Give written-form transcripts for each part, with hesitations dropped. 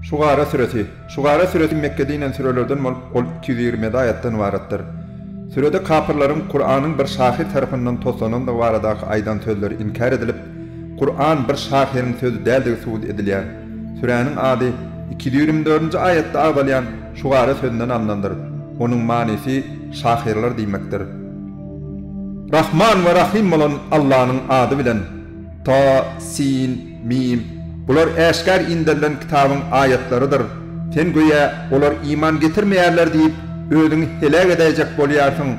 Şugara suresi Mekke'de inen sürelerden ol 220 ayetden ibaretdir. Sürede kafirlerin Kur'an'ın bir şahir tarafından toslanan da varadaki aydan sözleri inkar edilip, Kur'an bir şahirin sözü değildir suud edilýär. Sürenin adı 224. ayette ağdalayan Şugara sözünden anlandır. Onun manisi şahirler demektir. Rahman ve Rahim olan Allah'ın adı bilen Ta, Sin, Mim bular eşkar indirilen kitabın ayetleridir. Sen göye olar iman getirmeýärler diýip özüňi helak edecek bolýarsın.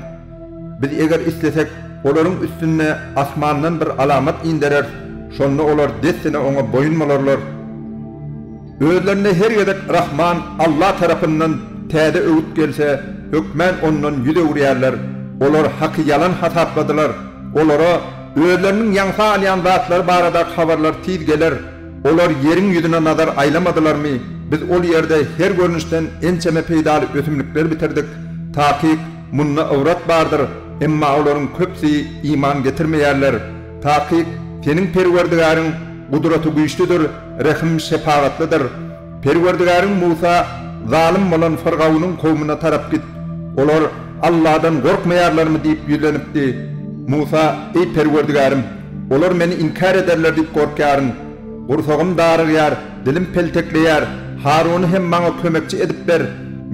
Biz eger islesek olaryň üstüne asmandan bir alamat indirer. Şonu olar dessine oňa boyunmalarlar. Özlerine her gedek Rahman Allah tarapyndan täze öwüt gelse hökmen ondan yüze urýarlar. Olar haky yalan hasapladylar. Olara özleriniň ýansa alýan zatlar barada habarlar tiz geler. Olar yerin yüzüne nazar aylamadylarmy? Biz ol yerde her görünüşden ençeme peýdaly ösümlikler bitirdik. Taqiq munna awrat bardyr, emma olaryň köpsi iman getirmeýärler. Taqiq seniň perwerdigaryň gudraty güýçlidir, rahim şefaatlidir. Perwerdigaryň Musa zalim bolan Firgawnyň kowmuna tarap git. Olar Allah'dan gorkmaýarlarmy diýip ýülenipdi. Musa, ey perwerdigarym, olar meni inkar ederler diýip gorkýaryn. Gursagym darýar, dilim peltekleýär. Harun hem maňa kömekçi edip ber.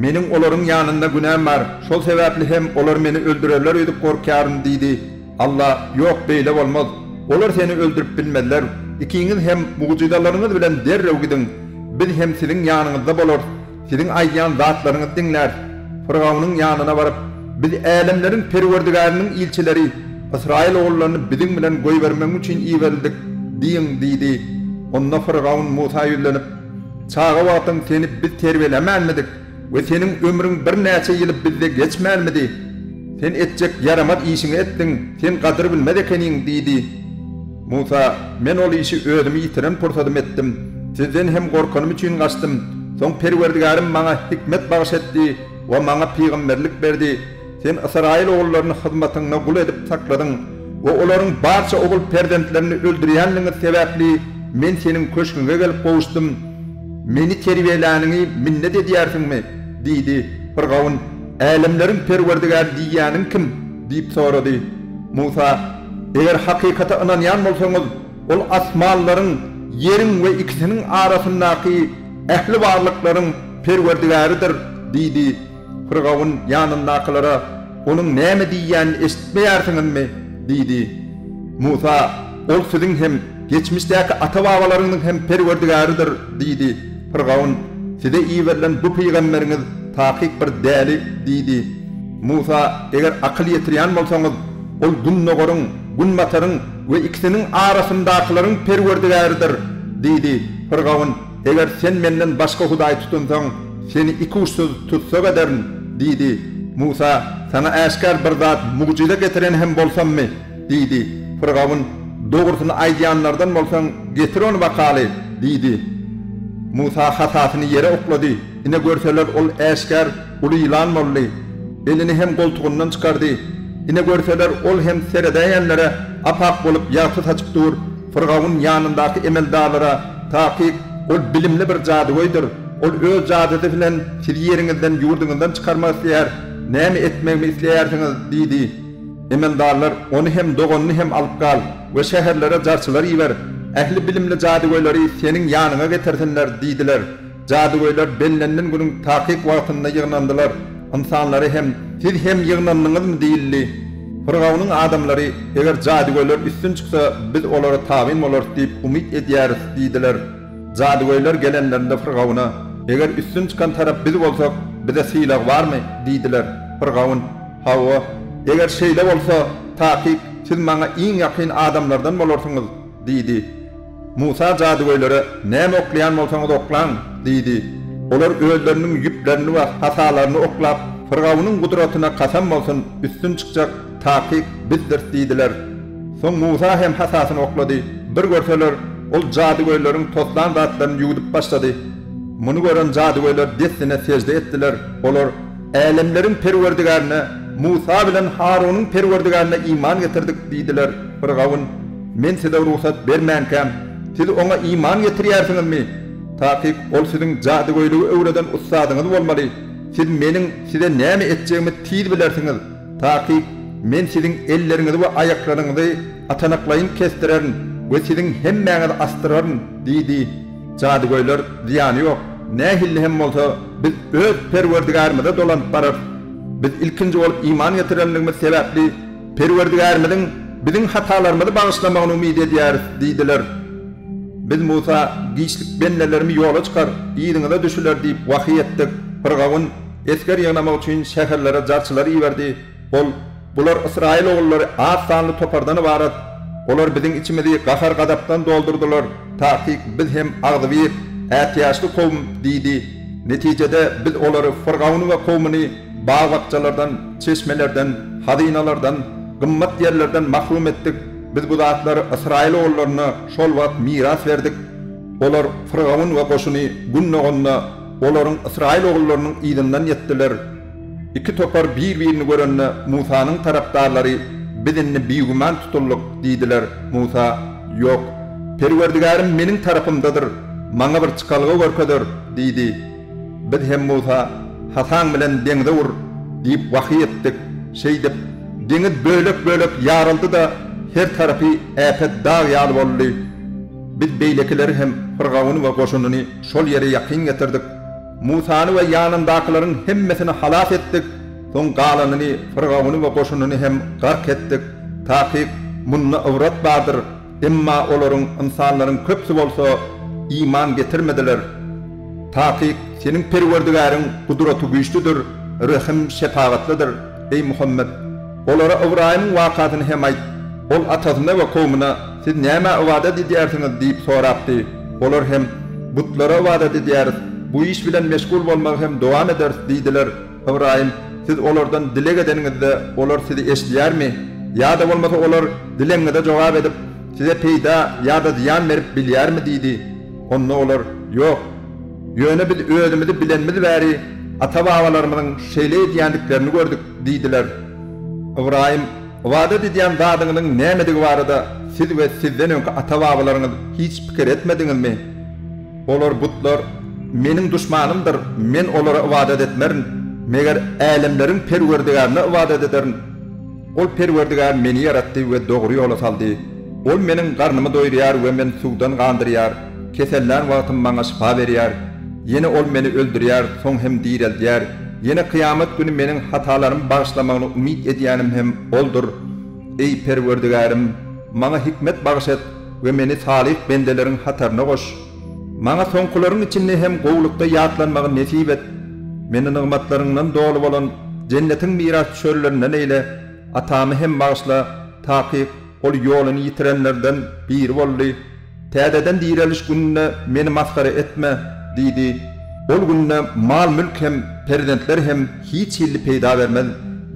Meniň olaryň ýanynda günäm bar. Şol sebäpli hem olar meni öldürerler diýip gorkýaryn diýdi. Allah, ýok beýle bolmaz. Olar seni öldürüp bilmediler. İkiňiz hem mucizalaryňyz bilen derrew gidin. Biz hem siziň ýanyňyzda bolar. Siziň aýdýan zatlaryňyzy dinler. Firgawnyň ýanyna baryp, biz älemleriň perwerdigarynyň ilçileri, İsrail oğullarını bizim bilen goý bermek üçin iýerdik diýin diýdi. Onda Firgawn Musa ýülenip, "Çağa wagtyň seni biz terbiýelemäänmidik we seniň ömrüň bir näçe ýyl bizde geçmälmidi? Sen etjek ýaramat işiňi etdiň, sen gadyr bilmedi ekeniň" diýdi. Musa, "Men ol işi özümi ýitiren pursadım etdim. Sizden hem gorkanym üçin gaçdym. Soň perwerdigarym maňa hikmet bagş etdi we maňa peýgamberlik berdi. Sen İsrail oğullarını hyzmatyňa gul edip sakladyň we olaryň barça ogul perdentlerini öldürýänliňi sebäpli men seniň köşküňe gelip gowuşdum. Meni terbiýelänini minnet edýärsiňmi?" diýdi. Firgawn, "Älemleriň perwerdigary diýýäniň kim?" diýip sorady. Musa, "Eger hakykata inanýan bolsaňyz, ol asmanlaryň, ýeriň we ikisiniň arasyndaky ähli barlyklaryň perwerdigarydyr" diýdi. Firgawn ýanyndakylara, "Onuň näme diýýänini eşitmeýärsiňizmi?" diýdi. Musa, "Ol siziň hem geçmişdäki ata-babalaryňyň hem perwerdigarydyr" diýdi. Firgawn, "Size iýerilen bu peýgamberiňiz taqiq bir däli" diýdi. Musa, "Eger akyl ýetirýän bolsaňyz, ol günnogoryň, günmataryň we ikisiniň arasyndakylaryň perwerdigarydyr" diýdi. Firgawn, "Eger sen menden başga hudaý tutunsaň, seni iki uçsuz tutsak ederim" diýdi. Musa, "Sana äşkar bir zat mucize getiren hem bolsammy?" diýdi. Firgawn, "Dogrusyny aýdýanlardan bolsaň getir onu bakaly" diýdi. Musa hasasyny ýere oklady. Ine görseler ol äşkar uly ýylan boldy. Elini hem goltugyndan çykardy. Ine görseler ol hem seredäýänlere apak bolup ýaty saçyp dur. Firgawn ýanyndaky emeldarlara, "Taqiq ol bilimli bir jadygoýdyr. Ol öz jadydy bilen siz ýeriňizden ýurduňyzdan çykarmak isleýär. Näme etmekmi isleýärsiňiz?" diýdi. Emeldarlar onu hem dogonyny hem alyp gal we şäherlere jarçylar iýber. Ähli bilimli jadygoýlary seniň ýanyňa getirsinler diýdiler. Jadygoýlar bellenden günüň taqiq wagtynda ýygnandylar. İnsanlary hem siz hem ýygnandyňyzmy diýildi. Firgawnyň adamlary, eger jadygoýlar üstün çyksa biz olara tabin bolar diýip umyt edýäris diýdiler. Jadygoýlar gelenlerinde Firgawna, "Eger üstün çykan tarap biz bolsak, bize syýlak barmy?" diýdiler. Firgawn, "Hawa, eger şeýle bolsa, taqiq siz maňa iň ýakyn adamlardan bolarsyňyz" diýdi. Musa jadygoýlara, "Näme oklaýan bolsaňyz oklaň" diýdi. Olar özleriniň ýüplerini we hasalaryny oklap, Firgawnyň gudratyna kasam bolsun, üstün çykjak taqiq bizdir diýdiler. Soň Musa hem hasasyny oklady. Bir görseler, ol jadygoýlaryň toslan zatlaryny ýudup başlady. Muny gören jadygoýlar dessine secde etdiler. Olar älemleriň perwerdigaryna, Musa bilen Harunyň perwerdigaryna iman getirdik diýdiler. Firgawn, "Men size ruhsat bermänkäm. Siz oňa iman getirýärsiňizmi?" Taqiq ol sizin jadygoýlugy öwreden ustadyňyz bolmaly. Siz meniň size näme etjegimi tiz bilersiňiz. Taqiq men sizin elleriňizi we ayaklaryňyzy atanaklaýyn kestirerin we sizin hemmäňizi astyrarin diýdi. Jadygoýlar ziýany ýok. Nähilli hem bolsa biz öz Perwerdigarymyza dolanyp barar. Biz ilkinji bolup iman getirenligimiz sebäpli Perwerdigarymyzyň biziň hatalarymyzy bagyşlamagyny umyt edýäris diýdiler. Biz Musa giçlik bennelerimi ýola çykar, ýygyňyza düşüler diýip wahy etdik. Firgawun esker ýagnamak üçin şäherlere jarçylar iýerdi. Bular Israil oğulları az sanly topardan ibaret. Olar biziň içimizi gahar gadapdan doldurdular. Taqiq biz hem agdy ätiýaşly kowm diýdi. Netijede biz olary Firgawun we kowmuny bağ bakçalardan, çeşmelerden, hadinalardan, gymmat yerlerden mahrum etdik. Biz bu zatlary Israil oğullaryna şol wagt miras berdik. Olar Firgawun we goşuny günnogunda olaryň Israil oğullarynyň ýygynyň ýetdiler. İki topar bir-birini görenne Musanyň tarapdarlary bizinni biýguman tutullyk diýdiler. Musa, ýok, Perwerdigarym meniň tarapymdadyr, maňa bir çykalgy görkedir diýdi. Biz hem Musa, Hasan bilen deňde ur diýip wahy etdik. Şeýdip, deňiz bölek-bölek ýaryldy da her tarapy äpet dağ ýaly boldy. Biz beýlekileri hem Firgawun we goşunyny şol ýere ýakyn getirdik. Musany we ýanyndakylaryň hemmesini halas etdik. Soň galanyny Firgawuny we goşunyny hem gark etdik. Taqiq munna awrat bardyr. Emma olaryň insanlaryň köpsi bolsa iman getirmediler. Taqiq seniň Perwerdigaryň gudraty güýçlüdir, rahim şefaatlydyr. Ey Muhammed, olara Ibrahimyň wakatyny hem aýt. Ol atasyna we kowmuna siz näme wada edýärsiňiz diýip sorapdy. Olar hem butlara wada edýär. Bu iş bilen meşgul bolmak hem dowam eder diýdiler. Ibrahim, siz olardan dilek edeniňizde olar sizi eşdiýärmi? Ýa-da bolmasa olar dileňizde jogap edip size peýda ýa-da ziýan berip bilýärmi diýdi. Onda olar, ýok. Ýöne biz özümizi bilenmiz bäri ata-babalarymyzyň şeýle edýändiklerini gördük diýdiler. Ibrahim, wada edýän zadyňyň nämedige barada siz we sizden öňki ata-babalaryňyz hiç pikir etmediňizmi? Olar butlar meniň düşmanymdyr, men olara wada etmerin. Meger älemleriň Perwerdigaryna wada ederin. Ol Perwerdigar meni yaratdy we dogry ýola saldy. Ol meniň garnymy doýurýar we men suwdan gandyrýar. Kesellän wagtym maňa şifa berýär. Yine ol meni öldürýär, soň hem diýreldýär. Yine kıyamet günü meniň hatalarym bagyşlamagyny umyt edýänim hem oldur. Ey Perwerdigarym, maňa hikmet bagyş et we meni salih bendeleriň hataryna goş. Maňa soňkularyň içinde hem gowlukda ýatlanmagy nesip et. Meni nygmatlaryňdan dolu bolan jennetiň miras çöllerinden eyle. Atamy hem bagyşla. Taqiq ol ýoluny ýitirenlerden biri boldy. Täzeden diýreliş gününe meni maskara etme diýdi. Ol gününe mal mülk hem prezidentler hem hiç hilli peýda bermez.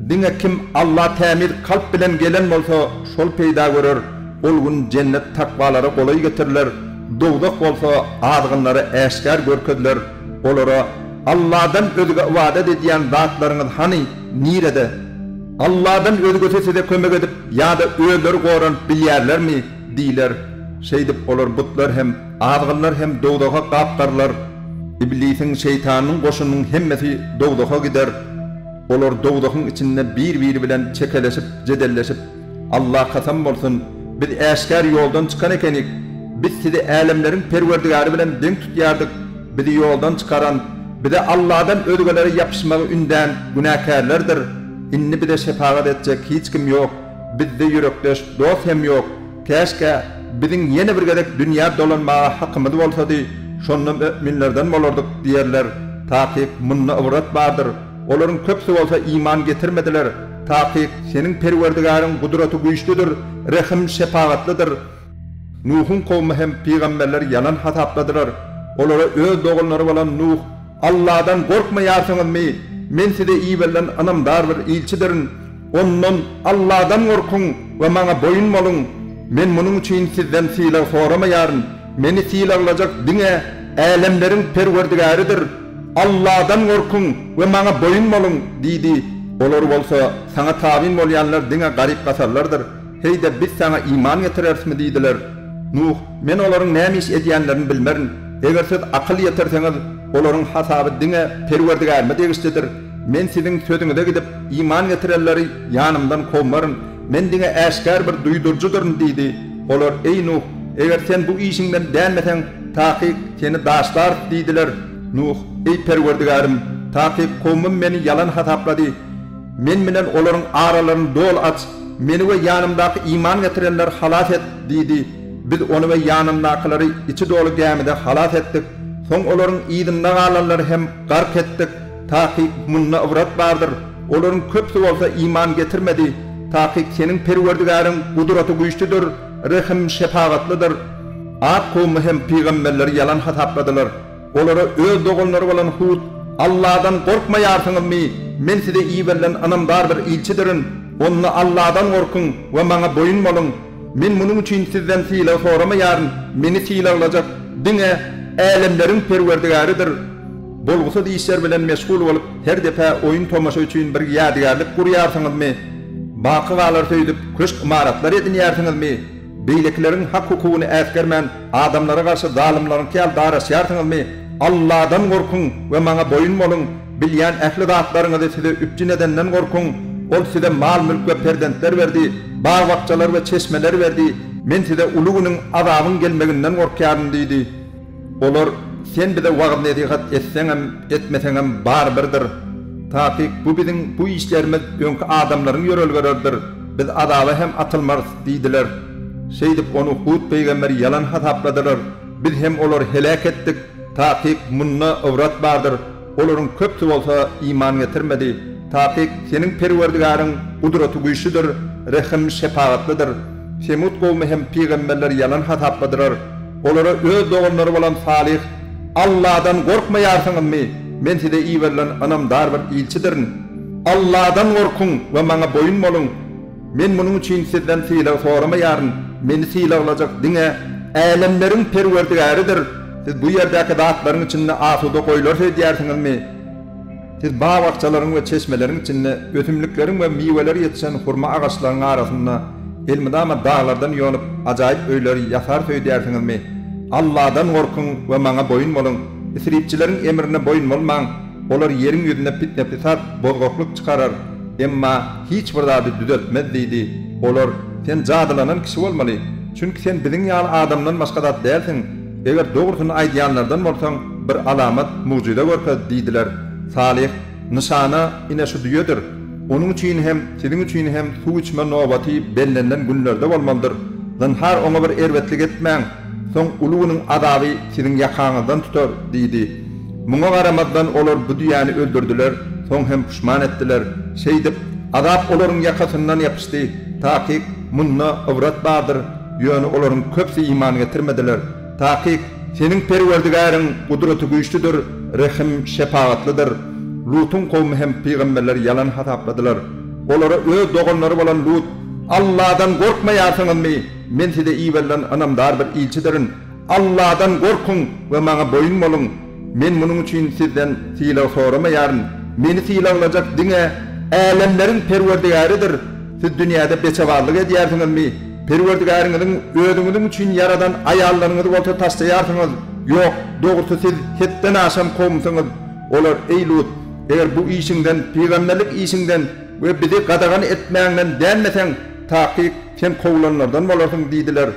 Diňe kim Allah tämir kalp bilen gelen bolsa şol peýda görür. Ol gün cennet takvalary golay getirler. Dowdak bolsa adgynlary äşkär görkezler. Olara Allah'dan özüge wada edýän zatlaryňyz hani nirede? Allah'dan özüge size kömek edip ýa-da öýleri goran bilýärlermi diýler. Şeýdip olar butlar hem adgynlar hem dowdaka gapdarlar. İblisiň şeytanyň goşunyň hemmesi dowdaka gider. Olar dowdakyň içinde bir-biri bilen çekeleşip, jedelleşip, Allah kasam bolsun, biz äşkär ýoldan çykan ekenik. Biz sizi älemleriň Perwerdigary bilen deň tutýardyk. Bizi ýoldan çykaran, bize Allah'dan özgelere yapışmagy ünden günahkarlardır. Inni bize şefaat edecek hiç kim yok. Bizde yürekleş dost hem yok. Keşke bizim yeni bir gedek dünya dolanmağa hakkımız bolsady, şonda müminlerden bolardyk diýerler. Taqiq munna awrat bardyr. Olaryň köpsi bolsa iman getirmediler. Taqiq seniň Perwerdigaryň gudraty güýçlüdür, rahim şefaatlydyr. Nuhun kowmy hem peýgamberler yalan hatapladylar. Olara öz dogulary bolan Nuh, Allah'dan korkmaýarsyňyzmy? Men size iyi bilen anamdar bir ilçidirin. Ondan Allah'dan korkun ve maňa boyun bolun. Men munuň üçin sizden siýlag soramaýaryn. Meni siýlaglajak diňe älemleriň Perwerdigarydyr. Allah'dan korkun ve maňa boyun bolun diýdi. Olar bolsa saňa tabin bolýanlar diňe garip gasarlardyr. Heýde biz saňa iman getirersmi diýdiler. Nuh, men olaryň näme iş edýänlerini bilmerin. eger siz akıl yeterseňiz, olaryň hasabı diňe Perwerdigarmy degişdir. Men siziň sözüňize gidip iman getirenleri yanımdan kovmarın. Men diňe äşkär bir duýdurjuduryn diýdi. Olar ey Nuh, eger sen bu işiňden dänmeseň, taýyk seni daşlar diýdiler. Nuh, ey Perwerdigarym, taýyk kowmum meni yalan hataplady. Men bilen olaryň aralaryny dol aç, meni we yanımdaky iman getirenler halas et diýdi. Biz onu we yanımdakylary içi dolu gemide halas etdik. Soň olaryň ýygyna galanlary hem gark etdik. Taýyk munna ibrat bardyr. Olaryň köpsi bolsa iman getirmedi. Taýyk seniň Perwerdigaryň gudraty güýçlidir, rahim şefaatlydyr. At kowmy hem peýgamberleri yalan hatapladylar. Olara öz dogunlary bolan Hud, Allah'dan korkmaýarsyňyzmy? Men size iyi verilen anamdar bir ilçidirin. Onu Allah'dan korkun ve bana boyun bolun. Men bunun için sizden silah soramaýaryn. Meni silahlayacak diňe älemleriň Perwerdigaridir. Bolgusa diýişler bilen meşgul bolup her defa oyun tomaşa üçin bir ýadygarlyk gurýarsyňyzmy? Baky galar söýdüp köşk imaratlar edinýärsiňizmi? Beýlekleriň hak hukugyny äsgermän adamlara garşy zalimlaryň käldarasýarsyňyzmy? Allah'dan korkun ve bana boyun bolun. Bilýän ähli zatlaryňyzy size üpçün edenden korkun. Ol size mal mülk ve perdentler verdi, bağ bakçalar ve çeşmeler verdi. Men size ulugynyň azabyň gelmeginden korkýarym diýdi. Olar sen bize wagt nasihat etseňem etmeseňem barbirdir. Taýyk bu biziň bu işlerimiz öňkü adamlaryň ýörelgeridir. Biz azaby hem atylmarys diýdiler. Şeýdip onu Hud peýgamberi yalan hatapladylar. Biz hem olar helak etdik. Taýyk munna ibrat bardyr. Olaryň köpsi bolsa iman getirmedi. Taýyk seniň Perwerdigaryň gudraty güýçlidir, rahim şefaatlydyr. Semut kowmy hem peýgamberler yalan hatapladylar. Olara öz dogunlary bolan Salih, Allah'dan korkmaýarsyňyzmy? Men size iyi verilen anamdar bir ilçidirin. Allah'dan korkun ve bana boyun bolun. Men bunun için sizden silah soramaýaryn. Meni silahlayacak diňe älemleriň Perwerdigaridir. Siz bu yerdäki zatlaryň içinde asuda goýlar söýdýärsiňizmi? Siz bağ bakçalaryň we çeşmeleriň içinde ötümlikleriň we miweler ýetişen hurma agaçlaryň arasynda elmidama dağlardan ýonyp ajaýyp öýler ýasar söýdýärsiňizmi? Allah'dan korkun we bana boyun bolun. Isripçileriň emrine boyun bolmaň. Olar ýeriň ýüzüne fitne fesat, bozgokluk çykarar. Emma hiç bir zady düzeltmez diýdi. Olar sen jadylanan kişi bolmaly. Çünki sen biziň ýaly adamdan başga zat dälsiň. Eger dogrusyny aýdýanlardan bolsaň bir alamat, mucize görkä diýdiler. Salih, nişana ine şu diýedir. Onuň üçin hem, siziň üçin hem suw içme nobaty bellenden günlerde bolmalydyr. Zinhar oňa bir erwetlik etmäň. Soň ulugynyň azaby siziň ýakaňyzdan tutar diýdi. Muňa garamazdan olar bu dünýäni öldürdiler, soň hem pişman etdiler. Şeýdip azap olaryň ýakasyndan ýapyşdy. Taýyk munna ibrat bardyr. Ýöne olaryň köpsi iman getirmediler. Taýyk seniň Perwerdigaryň gudraty güýçlidir, rahim şefaatlydyr. Lutun kowmy hem peýgamberler yalan hatapladylar. Olara öz dogunlary bolan Lut, Allah'dan korkmaýarsyňyzmy? Men size iyi verilen anamdar bir ilçidirin. Allah'dan korkun ve bana boyun bolun. Men bunun için sizden silah soramaýaryn. Meni silahlayacak diňe älemleriň Perwerdigaridir. Siz dünýäde beçawarlyk edýärsiňizmi? Perwerdigariňiziň özüňiziň üçin yaradan aýallaryňyzy bolsa taşlaýarsyňyz. Ýok, dogrusu siz hetden aşam kowmsyňyz. Olar ey Lut, eger bu işiňden, peýgamberlik işiňden we bizi gadagan etmäňden dänmeseň, taýyk sen kowlanlardan bolarsyň diýdiler.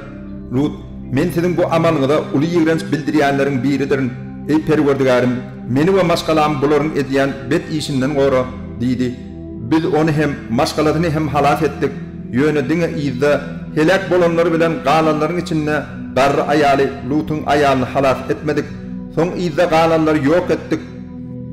Lut, men siziň bu amalyňyza uly ýigrenç bildirýänleriň biridirin. Ey Perwerdigarim, meni we maşgalam bularyň edýän bet işinden gora diýdi. Biz onu hem maşgaladyny hem halas etdik. Ýöne diňe ýyzda helak bolanlar bilen galanlaryň içinde barry aýaly Lutyň aýalyny halas etmedik. Soň ýyzda galanlary ýok etdik.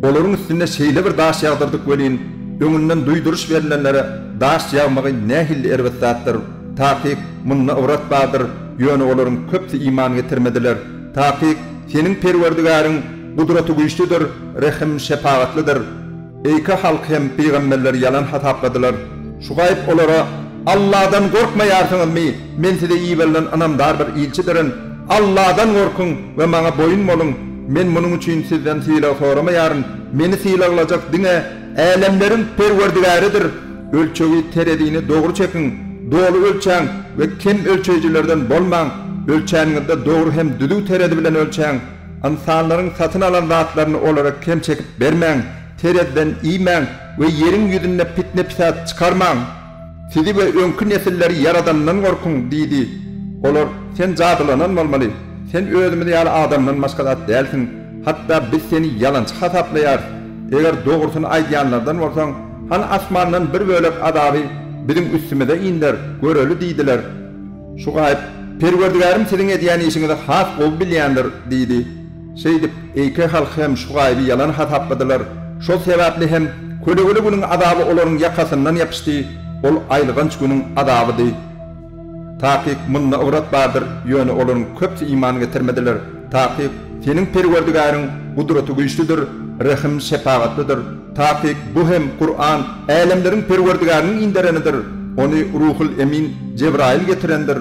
Olaryň üstüne şeýle bir daş ýagdyrdyk welin. Öňünden duýduruş berilenlere daş ýagmagy nähil erbetdir. Taýyk munna ibrat bardyr. Ýöne olaryň köpsi iman getirmediler. Taýyk seniň Perwerdigaryň gudraty güýçlidir, rahim şefaatlydyr. Eýke halk hem peýgamberler yalan hatapladylar. Şu gaýp olara Allah'dan korkmaýarsyňyzmy? Men size iyi verilen anamdar bir ilçidirin. Allah'dan korkun ve bana boyun bolun. Men bunun için sizden silah soramaýaryn. Meni silahlayacak diňe älemleriň Perwerdigaridir. Ölçegi terediğini doğru çekin. Doğru ölçäň we kim ölçejilerden bolmaň. Ölçäňizde doğru hem düdüg teredi bilen ölçäň. insanların satın alan zatlarını olarak kem çekip vermeň, tereden iýmeň we yerin ýüzüne fitne pisat çıkarmaň. Sizi we öňkü nesilleri yaradandan gorkuň diýdi. Olar sen zadylanan bolmaly. Sen özüňde ýaly adamdan başga zat dälsiň. Hatta biz seni yalançy hasaplayar. Eger dogrusyny aýdýanlardan bolsaň, han asmandan bir bölek adaby bizim üstümede indir, göreli diýdiler. Şu gaýp Perwerdigarim siziň edýän işiňizi has bol bilýändir diýdi. Şeýdip eýke halk hem şu gaýby yalan hasapladylar. Şol sebäpli hem kölegöle günüň adaby olaryň ýakasyndan ýapyşdy. Ol aýlygynç günüň adabydy. Taýyk munna awrat bardyr, ýöne olaryň köpçe iman getirmediler. Taýyk seniň Perwerdigaryň gudraty güýçlidir, rahim şepagatlydyr. Taýyk bu hem Kur'an älemleriň Perwerdigarynyň inderenidir. Ony Ruhul Emin Cebrail getirendir.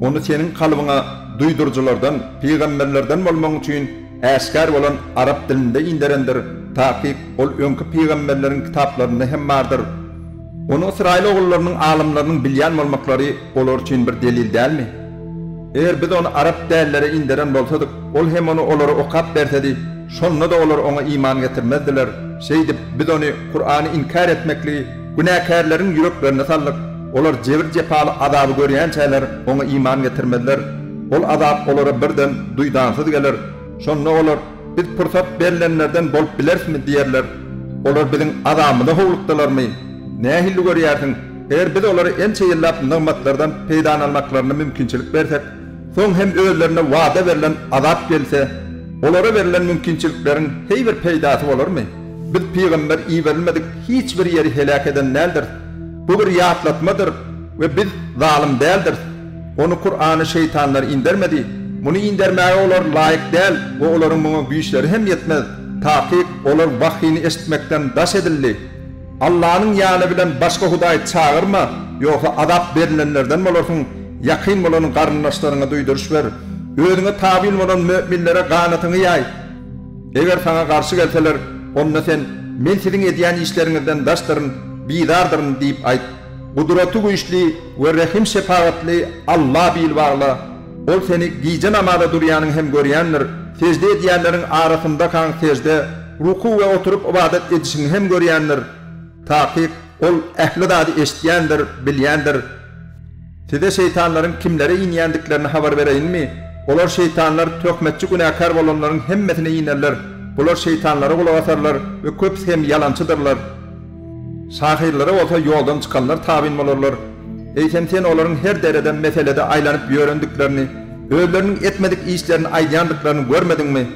Onu senin kalbyňa duýdurjylardan, peýgamberlerden bolmaň üçin äskär bolan arap dilinde inderendir. Taýyk ol öňkü peýgamberleriň kitaplarynda hem bardyr. Onu İsrail oğullarının alimlerinin bilýän bolmaklary olar üçin bir delil dälmi? Eger biz onu arap dällere inderen bolsadyk, ol hem onu olara okap bersedi, şonda da olar ona iman getirmezdiler. Şeýdip biz onu Kur'any inkar etmekli, günäkärleriň ýüreklerine sallyk. Olar jebir jepaly adaby görýän çäler ona iman getirmediler. Ol adab olara birden duýdansyz gelir. Şonda olar biz pursat berilenlerden bolup bilersmi diýerler. Olar biziň adamyny howlukdalarmy? Nähilli görýärsiň? Eger biz olary ençe ýyllap nymatlardan peýdan almaklaryna mümkinçilik bersek, soň hem özlerine wada berilen azap gelse, olara berilen mümkinçilikleriň heýbir peýdasy bolarmy? Biz peýgamber iýerilmedik, hiç bir ýeri helak eden nädir? Bu bir ýatlatmadyr we biz zalim däldir. Onu Kur'any şeytanlar indermedi. Muny indermäge olar laýyk däl, we olaryň muňa güýçleri hem ýetmez. Taýyk olar wahyny esitmekden daş edildi. Allah'ın ýaly bilen başga hudaý çağırma, ýoksa azap berilenlerden bolarsyň. Ýakyn bolan garyndaşlaryňa duýduruş ber. Özüňe tabi bolan müminlere ganatyny ýaý. Eger sana garşy gelseler, onda sen men siziň edýän işleriňizden daşdyryn, bidardyryň diýip aýt. Gudraty güýçli we rahim şepagatly Allah bilbarla. Ol seni giýje namada durýanyň hem görýändir. Secde edýänleriň arasynda kan secde, ruku we oturup ibadet edişiň hem görýändir. Taýyk ol ähli zady eşitýändir, bilýändir. Size şeytanlaryň kimlere inýändiklerini habar bereýinmi? Olar şeytanlar tökmetçi günäkär bolanlaryň hemmesine inerler. Bular şeytanlara gulak asarlar we köpsi hem yalançydyrlar. Şahirlere olsa ýoldan çykanlar tabin bolarlar. Eýsem sen olaryň her dereden meselede aýlanyp ýörendiklerini, özleriniň etmedik işlerini aýdýandyklaryny görmediňmi?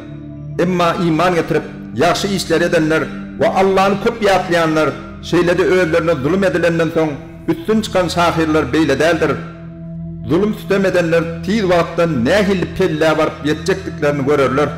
Emma iman getirip ýaxşy işler edenler we Allah'yny köp ýatlayanlar, şeýlede özlerine zulüm edilenden soň üstün çıkan şahirler beýle däldir. Zulüm sütemedenler tiz wagtda nähili pelle barıp ýetjekdiklerini görerler.